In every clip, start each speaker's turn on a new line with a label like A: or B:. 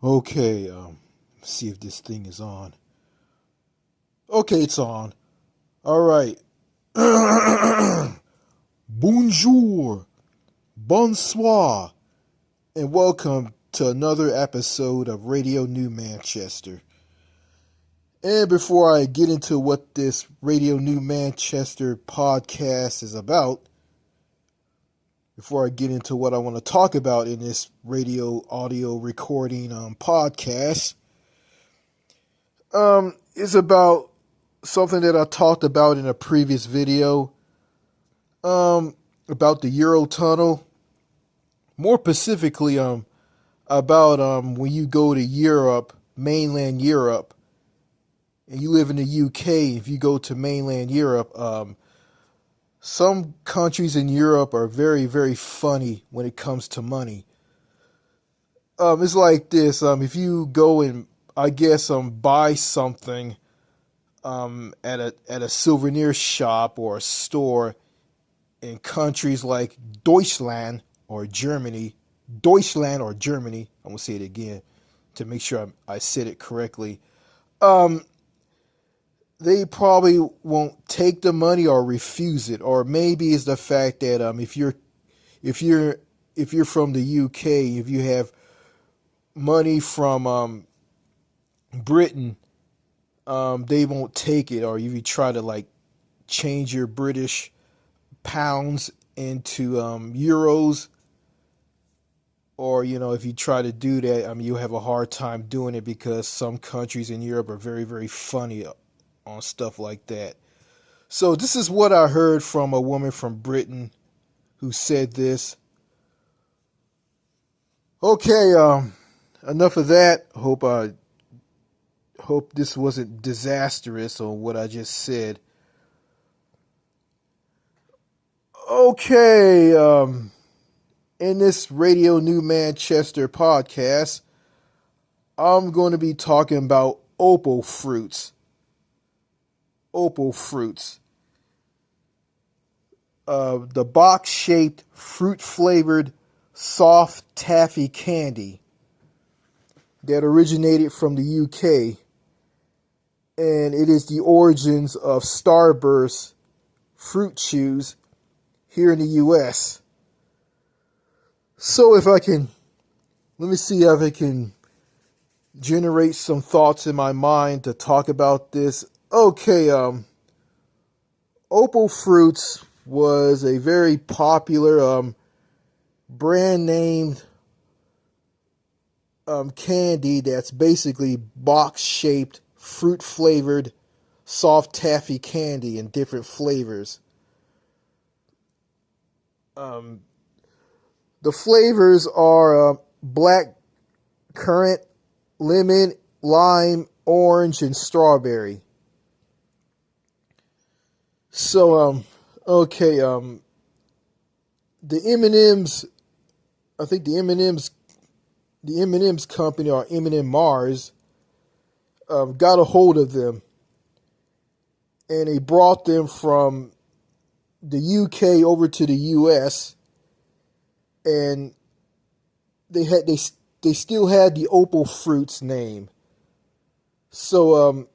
A: Okay, see if this thing is on. Okay, it's on. All right. Bonjour, bonsoir, and welcome to another episode of Radio New Manchester. And before I get into what this Radio New Manchester podcast is about, before I get into what I want to talk about in this radio audio recording podcast, it's about something that I talked about in a previous video, about the Eurotunnel. More specifically, about when you go to Europe, mainland Europe, and you live in the UK. If you go to mainland Europe, some countries in Europe are very, very funny when it comes to money. It's like this. If you go and buy something at a souvenir shop or a store in countries like Deutschland or Germany. I'm gonna say it again to make sure I said it correctly. They probably won't take the money or refuse it, or maybe it's the fact that if you're from the UK, if you have money from Britain, they won't take it, or if you try to like change your British pounds into euros, or if you try to do that, you have a hard time doing it because some countries in Europe are very, very funny on stuff like that. So this is what I heard from a woman from Britain who said this. Okay, enough of that. Hope this wasn't disastrous on what I just said. Okay, in this Radio New Manchester podcast, I'm going to be talking about Opal Fruits. Opal Fruits. The box-shaped, fruit-flavored, soft taffy candy that originated from the UK. And it is the origins of Starburst fruit chews here in the US. So let me see if I can generate some thoughts in my mind to talk about this. Okay, Opal Fruits was a very popular brand named candy that's basically box-shaped, fruit-flavored, soft taffy candy in different flavors. The flavors are black currant, lemon, lime, orange, and strawberry. So, okay, the M&M's, I think the M&M's company, or M&M Mars, got a hold of them, and they brought them from the UK over to the US, and they still had the Opal Fruits name. So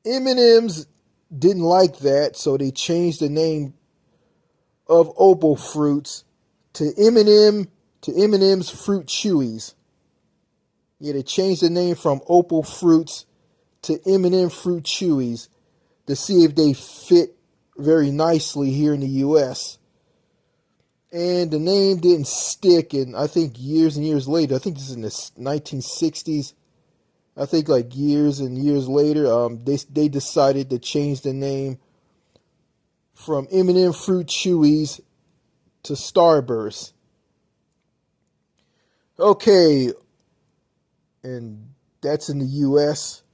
A: M&M's didn't like that, so they changed the name of Opal Fruits to M&M's Fruit Chewies. Yeah, they changed the name from Opal Fruits to M&M Fruit Chewies to see if they fit very nicely here in the US. And the name didn't stick, and I think years and years later, I think this is in the 1960s, I think like years and years later, they decided to change the name from M&M Fruit Chewies to Starburst. Okay, and that's in the US.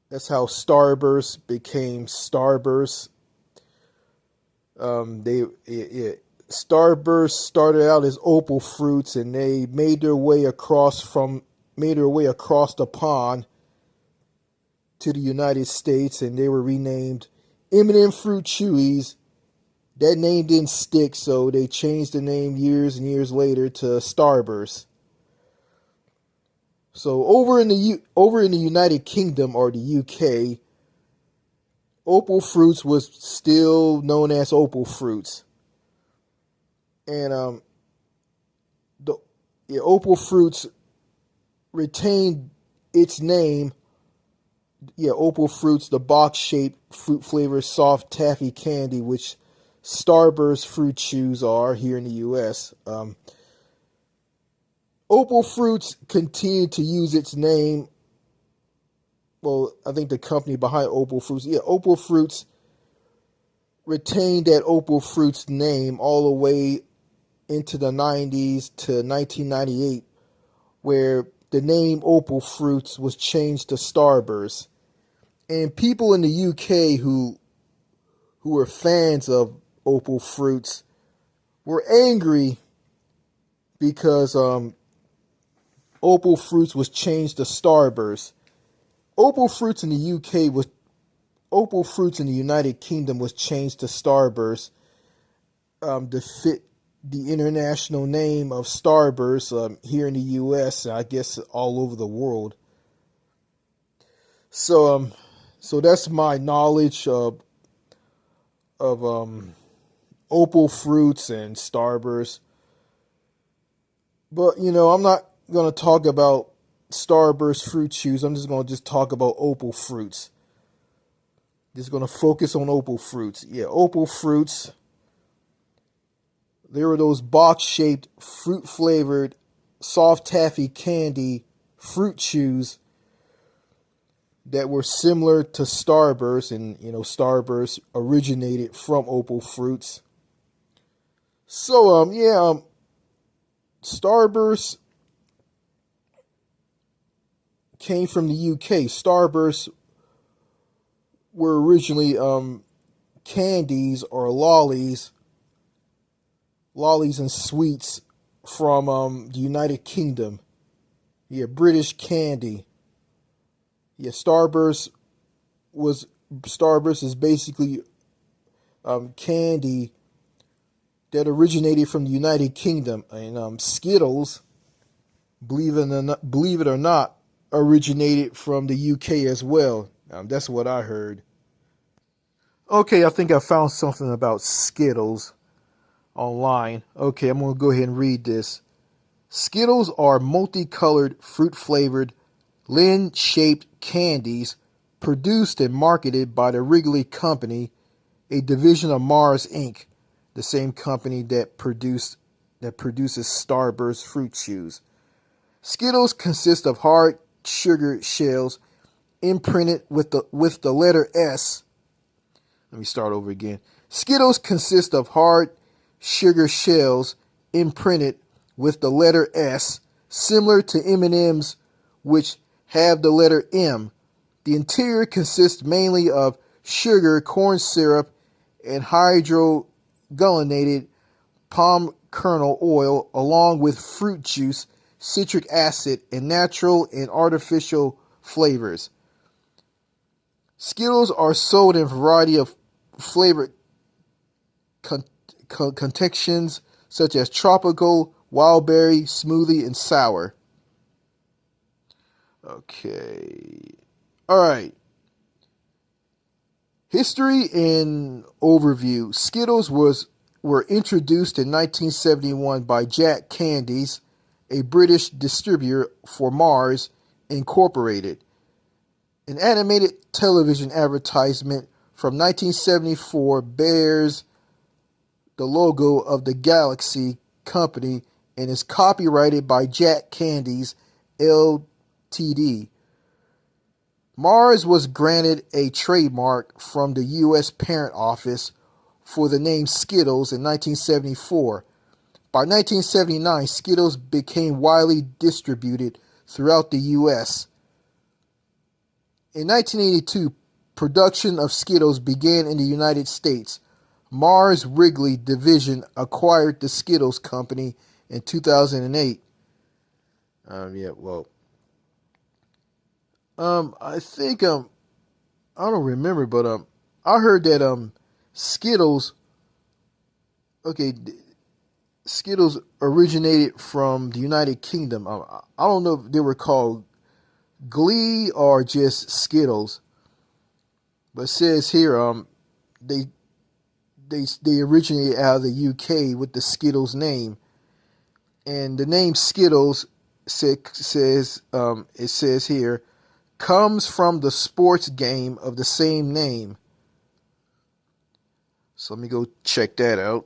A: That's how Starburst became Starburst. Starburst started out as Opal Fruits, and they made their way across the pond to the United States, and they were renamed M&M Fruit Chewies. That name didn't stick, so they changed the name years and years later to Starburst. So over in the United Kingdom or the UK, Opal Fruits was still known as Opal Fruits, and the Opal Fruits retained its name. Yeah, Opal Fruits, the box-shaped fruit-flavored soft taffy candy, which Starburst fruit chews are here in the U.S. Opal Fruits continued to use its name. Well, I think the company behind Opal Fruits, Opal Fruits retained that Opal Fruits name all the way into the 90s to 1998, where the name Opal Fruits was changed to Starburst. And people in the UK who were fans of Opal Fruits were angry because Opal Fruits was changed to Starburst. Opal Fruits in the UK was Opal Fruits in the United Kingdom was changed to Starburst to fit the international name of Starburst here in the U.S. and I guess all over the world. So so that's my knowledge of Opal Fruits and Starburst. But I'm not gonna talk about Starburst fruit chews. I'm just gonna talk about Opal Fruits. Just gonna focus on Opal Fruits. Yeah, Opal Fruits. There were those box-shaped, fruit-flavored, soft taffy candy fruit chews that were similar to Starburst, and Starburst originated from Opal Fruits. So Starburst came from the UK. Starburst were originally candies or lollies and sweets from the United Kingdom. Yeah, British candy. Yeah, Starburst is basically candy that originated from the United Kingdom, and Skittles, believe it or not, originated from the UK as well. That's what I heard. Okay, I think I found something about Skittles online. Okay, I'm going to go ahead and read this. Skittles are multicolored, fruit-flavored, lens-shaped candies produced and marketed by the Wrigley Company, a division of Mars Inc., the same company that produces Starburst fruit chews. Skittles consist of hard sugar shells imprinted with the letter S. Let me start over again. Skittles consist of hard sugar shells imprinted with the letter S, similar to M&Ms, which have the letter M. The interior consists mainly of sugar, corn syrup, and hydrogenated palm kernel oil, along with fruit juice, citric acid, and natural and artificial flavors. Skittles are sold in a variety of flavor confections such as tropical, wildberry, smoothie, and sour. Okay. All right. History and overview. Skittles were introduced in 1971 by Jack Candies, a British distributor for Mars Incorporated. An animated television advertisement from 1974 bears the logo of the Galaxy Company and is copyrighted by Jack Candies Ltd. Mars was granted a trademark from the U.S. Patent Office for the name Skittles in 1974. By 1979, Skittles became widely distributed throughout the U.S. In 1982, production of Skittles began in the United States. Mars Wrigley division acquired the Skittles company in 2008. I think I don't remember, but I heard that Skittles. Okay, Skittles originated from the United Kingdom. I don't know if they were called Glee or just Skittles, but it says here they they originated out of the UK with the Skittles name, and the name Skittles it says here comes from the sports game of the same name. So let me go check that out.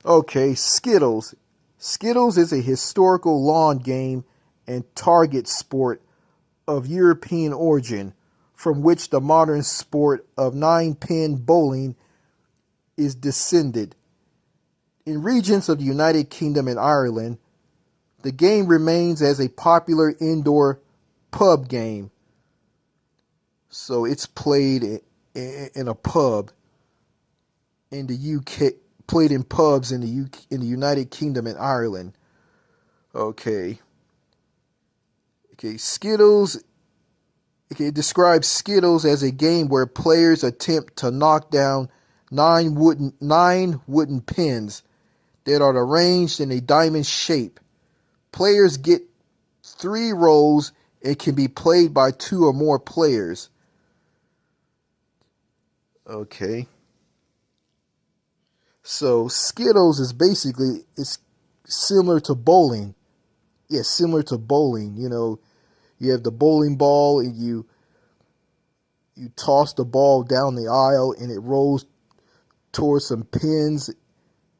A: Okay, Skittles. Skittles is a historical lawn game and target sport of European origin, from which the modern sport of nine-pin bowling is descended. In regions of the United Kingdom and Ireland, the game remains as a popular indoor pub game. So it's played in a pub in the UK, played in pubs in in the United Kingdom and Ireland. Okay. Okay, Skittles. Okay, it describes Skittles as a game where players attempt to knock down nine wooden pins that are arranged in a diamond shape. Players get 3 rolls and can be played by 2 or more players. Okay. So Skittles is basically, it's similar to bowling. Yeah, similar to bowling. You know, you have the bowling ball and you toss the ball down the aisle and it rolls towards some pins,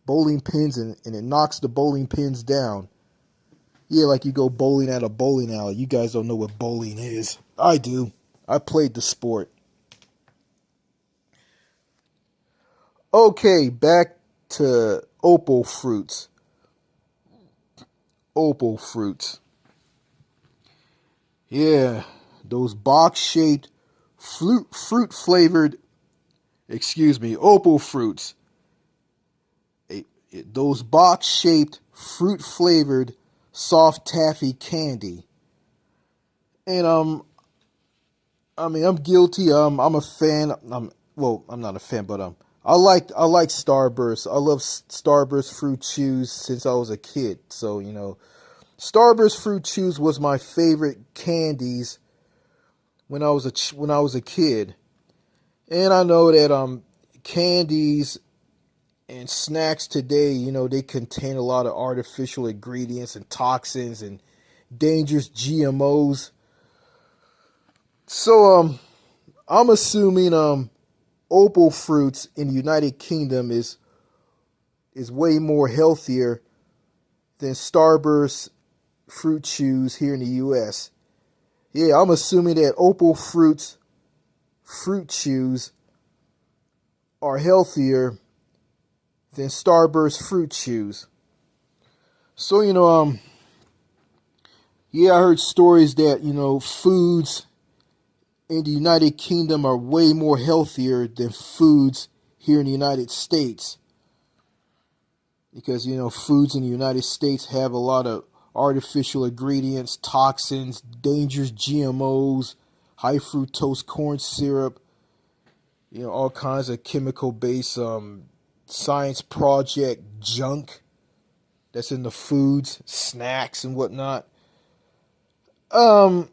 A: bowling pins, and it knocks the bowling pins down. Yeah, like you go bowling at a bowling alley. You guys don't know what bowling is. I do. I played the sport. Okay, back to Opal Fruits. Opal Fruits. Yeah, those box-shaped fruit-flavored, Opal Fruits. Those box-shaped fruit-flavored soft taffy candy. And I'm guilty. I'm a fan. I'm not a fan, but I like Starburst. I love Starburst fruit chews since I was a kid. So, you know, Starburst fruit chews was my favorite candies when I was a kid. And I know that candies and snacks today, you know, they contain a lot of artificial ingredients and toxins and dangerous GMOs. So I'm assuming Opal Fruits in the United Kingdom is way more healthier than Starburst fruit chews here in the US. Yeah, I'm assuming that Opal Fruits fruit chews are healthier than Starburst fruit chews. So, you know, yeah, I heard stories that, you know, foods in the United Kingdom are way more healthier than foods here in the United States. Because, you know, foods in the United States have a lot of artificial ingredients, toxins, dangerous GMOs, high fructose corn syrup, you know, all kinds of chemical-based science project junk that's in the foods, snacks, and whatnot. Okay.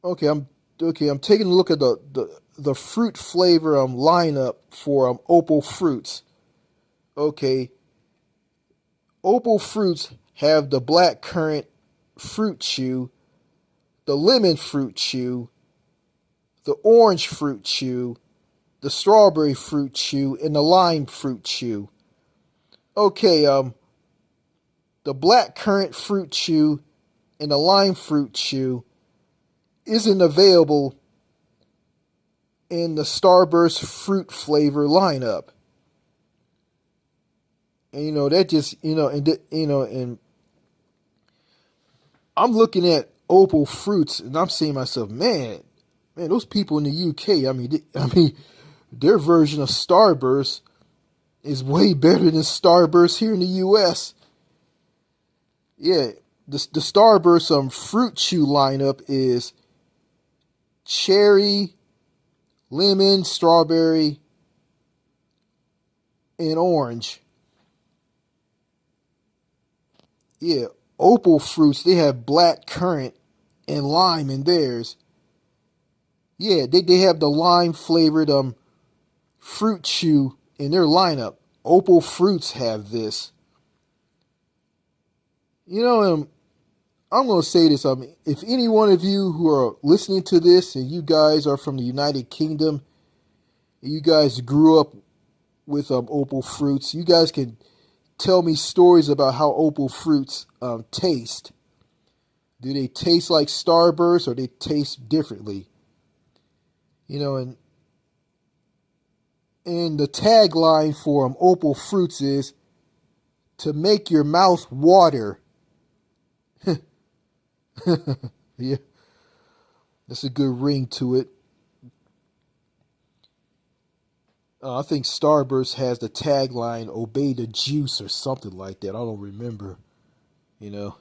A: I'm taking a look at the fruit flavor lineup for Opal Fruits. Okay. Opal Fruits have the black currant fruit chew, the lemon fruit chew, the orange fruit chew, the strawberry fruit chew, and the lime fruit chew. Okay, the black currant fruit chew and the lime fruit chew isn't available in the Starburst fruit flavor lineup. And you know that just and I'm looking at Opal Fruits and I'm saying to myself, man, those people in the UK, I mean, their version of Starburst is way better than Starburst here in the US. Yeah, the Starburst fruit chew lineup is cherry, lemon, strawberry, and orange. Yeah, Opal Fruits, they have black currant and lime in theirs. Yeah, they have the lime flavored fruit chew in their lineup. Opal Fruits have this. You know, I'm going to say this. If any one of you who are listening to this and you guys are from the United Kingdom, you guys grew up with Opal Fruits, you guys can tell me stories about how Opal Fruits taste. Do they taste like Starburst or they taste differently? You know, and the tagline for Opal Fruits is to make your mouth water. Yeah, that's a good ring to it. I think Starburst has the tagline "Obey the juice" or something like that. I don't remember. You know.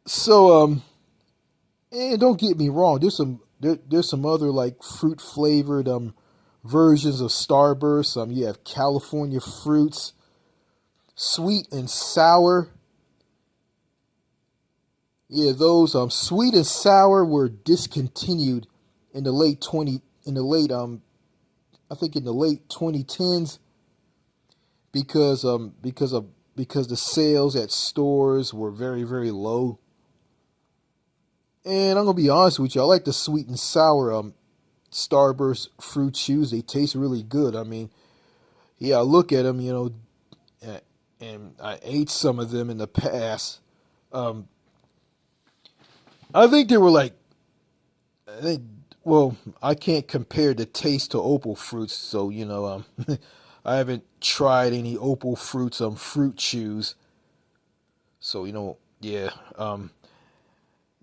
A: So and don't get me wrong. There's some other like fruit flavored versions of Starburst. You have California fruits, sweet and sour. Yeah, those sweet and sour were discontinued in the late 20 in the late I think in the late 2010s because the sales at stores were very very low. And I'm gonna be honest with you, I like the sweet and sour Starburst fruit chews. They taste really good. I mean, yeah, I look at them, and I ate some of them in the past. Um, I think they were like, they, well, I can't compare the taste to Opal Fruits, so I haven't tried any Opal Fruits fruit chews. So yeah,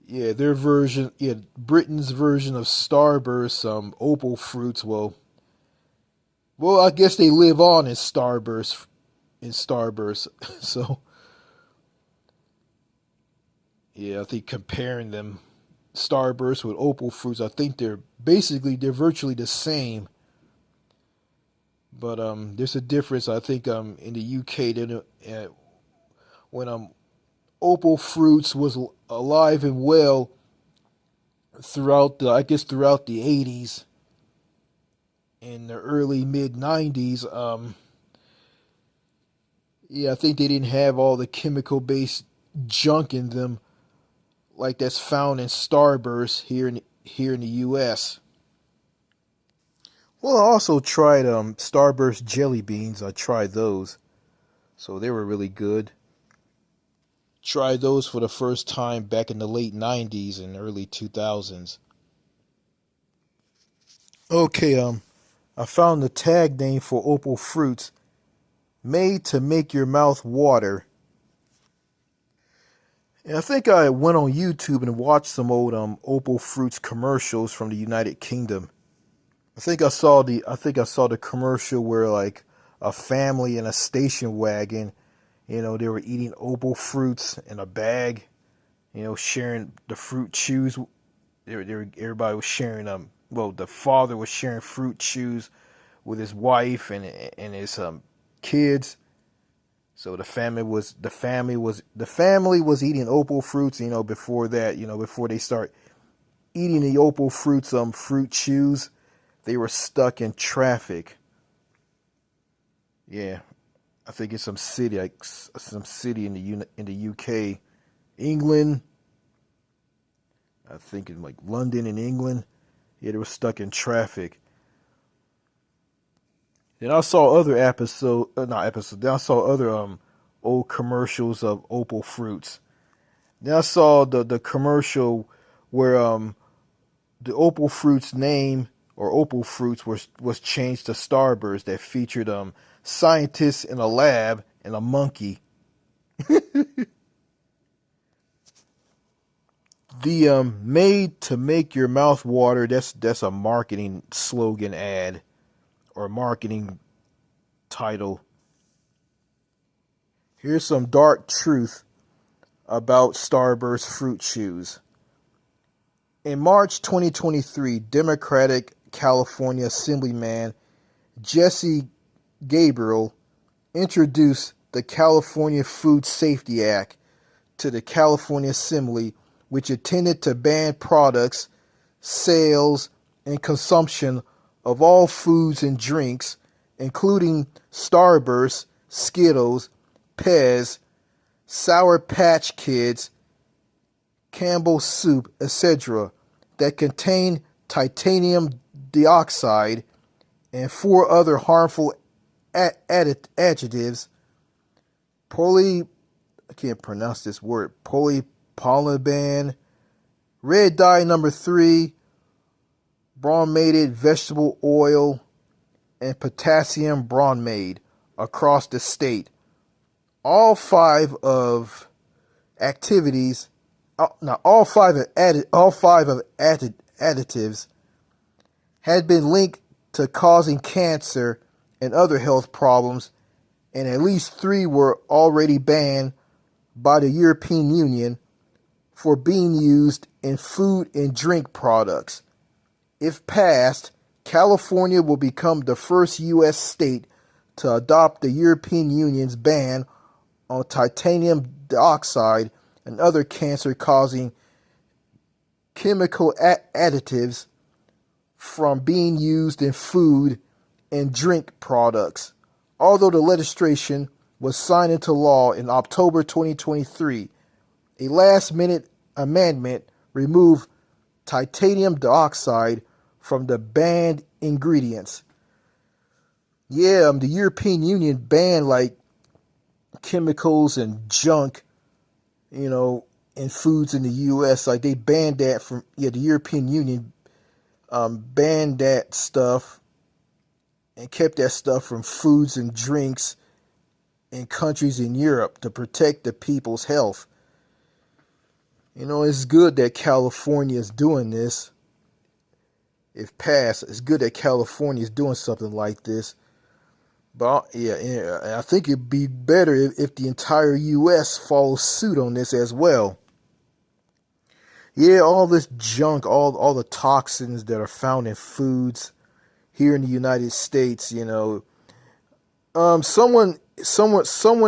A: yeah, their version, yeah, Britain's version of Starburst, Opal Fruits. Well, I guess they live on in Starburst, So yeah, I think comparing them, Starburst with Opal Fruits, I think they're virtually the same. But there's a difference. I think in the UK, when Opal Fruits was alive and well throughout the 80s and the early mid 90s. Yeah, I think they didn't have all the chemical based junk in them like that's found in Starburst here in the U.S. Well, I also tried Starburst jelly beans. I tried those, so they were really good. Tried those for the first time back in the late 90s and early 2000s. Okay, I found the tag name for Opal Fruits, made to make your mouth water. And I think I went on YouTube and watched some old Opal Fruits commercials from the United Kingdom. I think I saw the commercial where like a family in a station wagon, they were eating Opal Fruits in a bag, sharing the fruit chews. Everybody was sharing well, the father was sharing fruit chews with his wife and his kids. So the family was eating Opal Fruits. Before that, before they start eating the Opal Fruits fruit chews, they were stuck in traffic. Yeah, I think it's some city in the UK, England. I think in like London in England. Yeah, they were stuck in traffic. Then I saw other not episode. Then I saw other old commercials of Opal Fruits. Then I saw the commercial where the Opal Fruits name or Opal Fruits was changed to Starburst that featured scientists in a lab and a monkey. The made to make your mouth water, that's a marketing slogan ad or marketing title. Here's some dark truth about Starburst fruit chews. In March 2023, Democratic California Assemblyman Jesse Gabriel introduced the California Food Safety Act to the California Assembly, which intended to ban products, sales, and consumption of all foods and drinks, including Starburst, Skittles, Pez, Sour Patch Kids, Campbell's soup, etc., that contain titanium dioxide and four other harmful adjectives: I can't pronounce this word, polypolylban, red dye number 3, brominated vegetable oil, and potassium bromide across the state. All five of activities, now all five of additives had been linked to causing cancer and other health problems, and at least 3 were already banned by the European Union for being used in food and drink products. If passed, California will become the first U.S. state to adopt the European Union's ban on titanium dioxide and other cancer-causing chemical additives from being used in food and drink products. Although the legislation was signed into law in October 2023, a last-minute amendment removed titanium dioxide from the banned ingredients. Yeah, the European Union banned like chemicals and junk, in foods in the U.S. Like they banned that from, the European Union banned that stuff and kept that stuff from foods and drinks in countries in Europe to protect the people's health. It's good that California is doing this. If passed, it's good that California is doing something like this. But yeah, I think it'd be better if the entire U.S. follows suit on this as well. Yeah, all this junk, all the toxins that are found in foods here in the United States, someone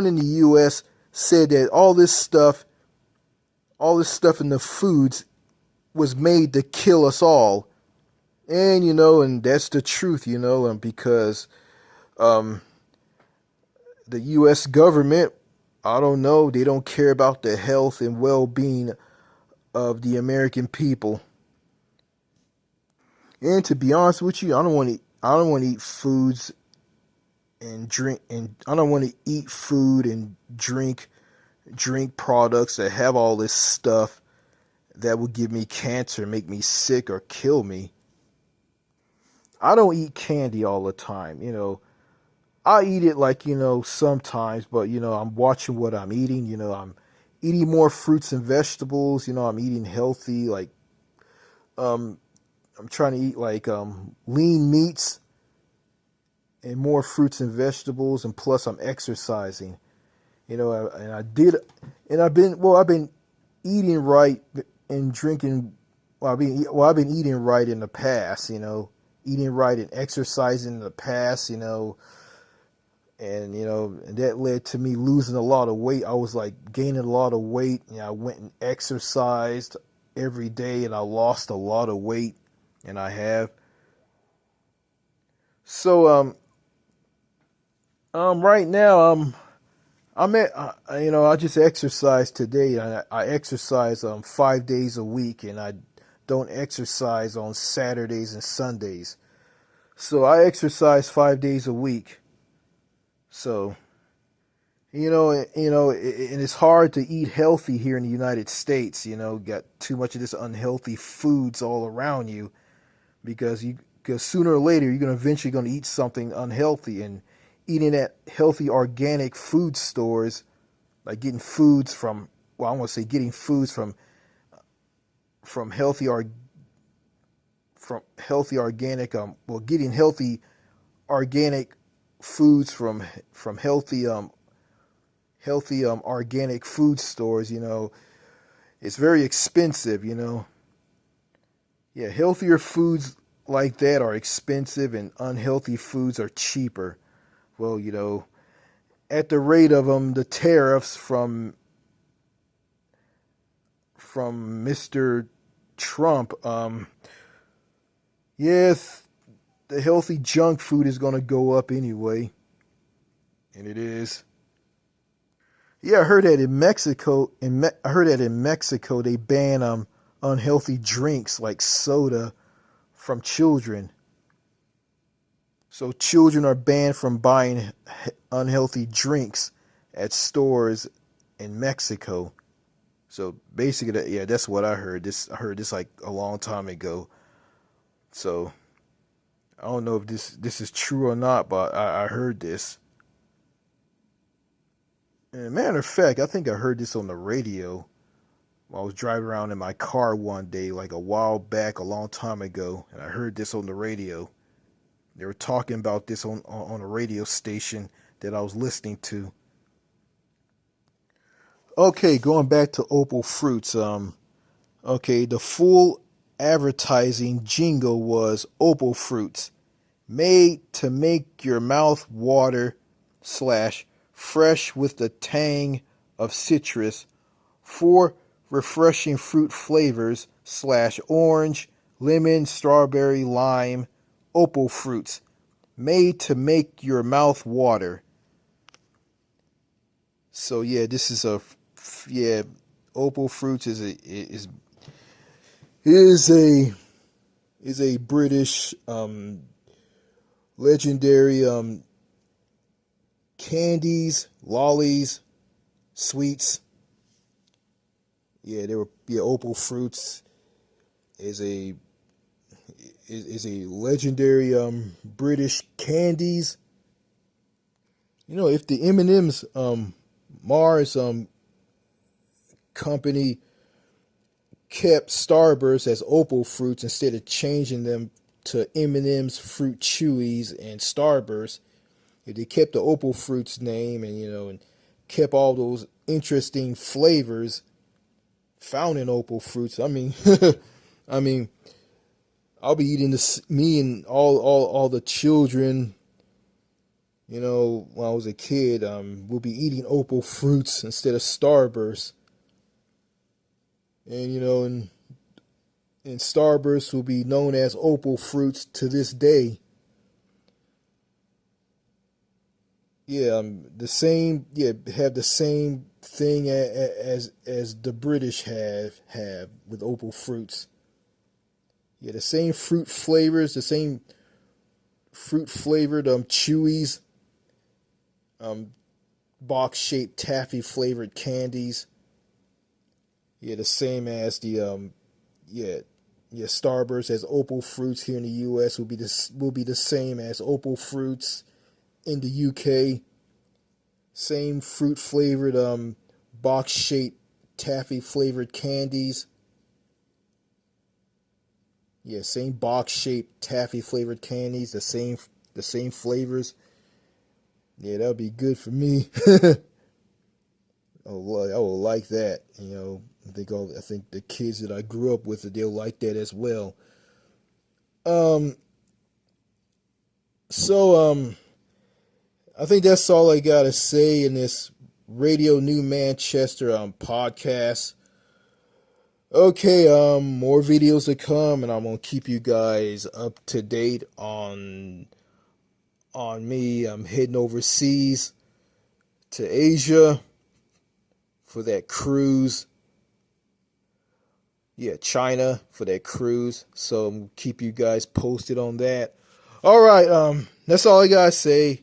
A: in the U.S. said that all this stuff in the foods was made to kill us all. And, and that's the truth, because the U.S. government, I don't know, they don't care about the health and well-being of the American people. And to be honest with you, I don't want to eat foods and drink, and I don't want to eat food and drink products that have all this stuff that will give me cancer, make me sick, or kill me. I don't eat candy all the time, I eat it sometimes, but I'm watching what I'm eating, I'm eating more fruits and vegetables, I'm eating healthy, I'm trying to eat lean meats and more fruits and vegetables, and plus I'm exercising, and I've been eating right and drinking, I've been eating right in the past, eating right and exercising in the past, and that led to me losing a lot of weight. I was gaining a lot of weight, and I went and exercised every day, and I lost a lot of weight, and I have. So right now I just exercised today. I exercise 5 days a week, and I don't exercise on Saturdays and Sundays. So I exercise 5 days a week. So, and it's hard to eat healthy here in the United States. Got too much of this unhealthy foods all around you, because sooner or later you're eventually going to eat something unhealthy, and eating at healthy organic food stores, like getting foods from, well, I want to say getting foods from healthy organic, getting healthy organic foods from healthy organic food stores, it's very expensive, Yeah, healthier foods like that are expensive, and unhealthy foods are cheaper. Well, at the rate of the tariffs from Mr. Trump, yes, the healthy junk food is going to go up anyway, and it is. Yeah, I heard that in Mexico. I heard that in Mexico they ban unhealthy drinks like soda from children. So children are banned from buying unhealthy drinks at stores in Mexico. So basically, yeah, that's what I heard. I heard this like a long time ago. So I don't know if this is true or not, but I heard this. And matter of fact, I think I heard this on the radio while I was driving around in my car one day, like a while back, a long time ago, and I heard this on the radio. They were talking about this on a radio station that I was listening to. Okay, going back to Opal Fruits. Okay, the full advertising jingle was Opal Fruits, made to make your mouth water slash fresh with the tang of citrus, 4 refreshing fruit flavors slash orange, lemon, strawberry, lime, Opal Fruits, made to make your mouth water. So yeah, this is Opal Fruits is a British legendary candies, lollies, sweets. Opal Fruits is a legendary British candies. If the M&M's Mars company kept Starburst as Opal Fruits instead of changing them to M&M's Fruit Chewies and Starburst, if they kept the Opal Fruits name and kept all those interesting flavors found in Opal Fruits, I mean, I mean, I'll be eating this. Me and all the children, when I was a kid, we'll be eating Opal Fruits instead of Starburst, and and Starburst will be known as Opal Fruits to this day. Yeah, the same. Yeah, have the same thing as the British have with Opal Fruits. Yeah, the same fruit flavors, the same fruit flavored chewies, um box shaped taffy flavored candies. Yeah, the same as the yeah Starburst as Opal Fruits here in the U.S. will be the same as Opal Fruits in the UK. Same fruit flavored box shaped taffy flavored candies. Yeah, same box shaped taffy flavored candies. The same flavors. Yeah, that'll be good for me. I will like that. I think the kids that I grew up with, they'll like that as well. Um. So I think that's all I gotta say in this Radio New Manchester podcast. Okay, more videos to come, and I'm gonna keep you guys up to date on me. I'm heading overseas to Asia for that cruise. Yeah, China for that cruise. So I'm gonna keep you guys posted on that. All right, that's all I gotta say.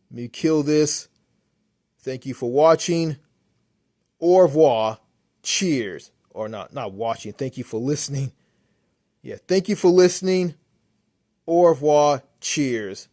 A: Let me kill this. Thank you for watching. Au revoir. Cheers. Or not watching. Thank you for listening. Yeah, thank you for listening. Au revoir. Cheers.